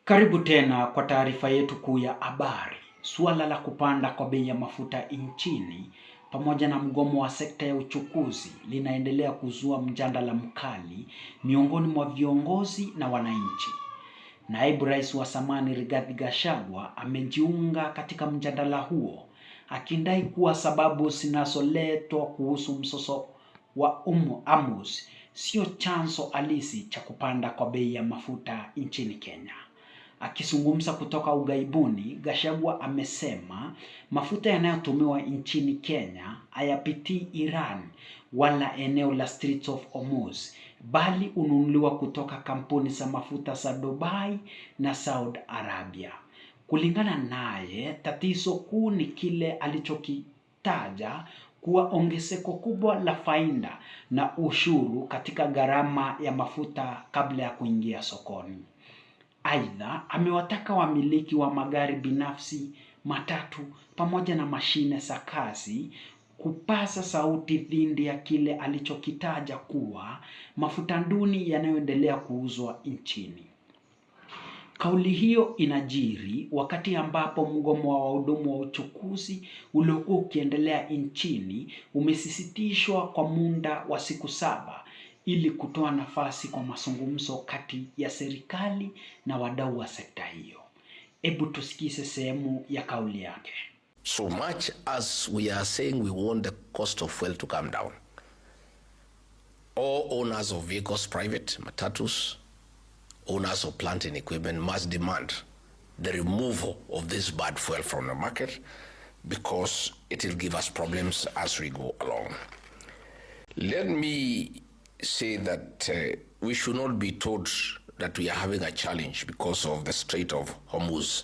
Karibu tena kwa taarifa yetu kuu ya habari. Suala la kupanda kwa bei ya mafuta nchini pamoja na mgomo wa sekta ya uchukuzi linaendelea kuzua mjadala mkali miongoni mwa viongozi na wananchi. Naibu Rais wa zamani Rigathi Gachagua amejiunga katika mjadala huo, akidai kuwa sababu zinazoletwa kuhusu mzozo wa Hormuz sio chanzo halisi cha kupanda kwa bei ya mafuta nchini Kenya. Akizungumza kutoka ughaibuni, Gachagua amesema mafuta yanayotumiwa nchini Kenya hayapitii Iran wala eneo la Strait of Hormuz, bali hununuliwa kutoka kampuni za mafuta za Dubai na Saudi Arabia. Kulingana naye, tatizo kuu ni kile alichokitaja kuwa ongezeko kubwa la faida na ushuru katika gharama ya mafuta kabla ya kuingia sokoni. Aidha, amewataka wamiliki wa magari binafsi, matatu pamoja na mashine za kazi kupaza sauti dhidi ya kile alichokitaja kuwa mafuta duni yanayoendelea kuuzwa nchini. Kauli hiyo inajiri wakati ambapo mgomo wa wahudumu wa uchukuzi uliokuwa ukiendelea nchini umesisitishwa kwa muda wa siku 7 ili kutoa nafasi kwa mazungumzo kati ya serikali na wadau wa sekta hiyo. Hebu tusikize sehemu ya kauli yake. So much as we are saying we want the cost of fuel to come down, all owners of vehicles, private, matatus, owners of plant and equipment must demand the removal of this bad fuel from the market because it will give us problems as we go along. Let me say that we should not be told that we are having a challenge because of the Strait of Hormuz.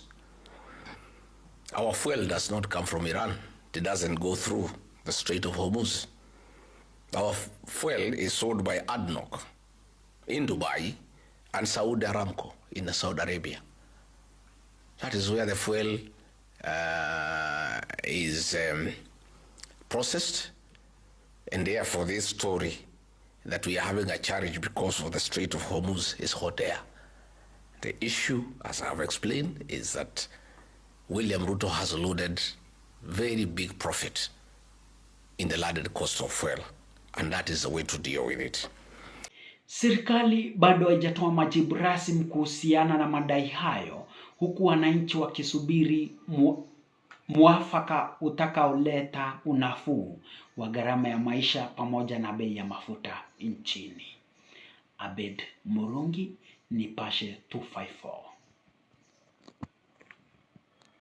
Our fuel does not come from Iran. It doesn't go through the Strait of Hormuz. Our fuel is sold by ADNOC in Dubai and Saudi Aramco in Saudi Arabia. That is where the fuel is processed, and therefore this story that we are having a challenge because of the Strait of Hormuz is hot air. The issue, as I have explained, is that William Ruto has loaded very big profit in the landed cost of fuel, and that is the way to deal with it. Serikali bado haijatoa majibu rasmi kuhusiana na madai hayo, huku wananchi wakisubiri mwafaka utakaoleta unafuu wa gharama ya maisha pamoja na bei ya mafuta nchini. Abed Murungi, Nipashe 254.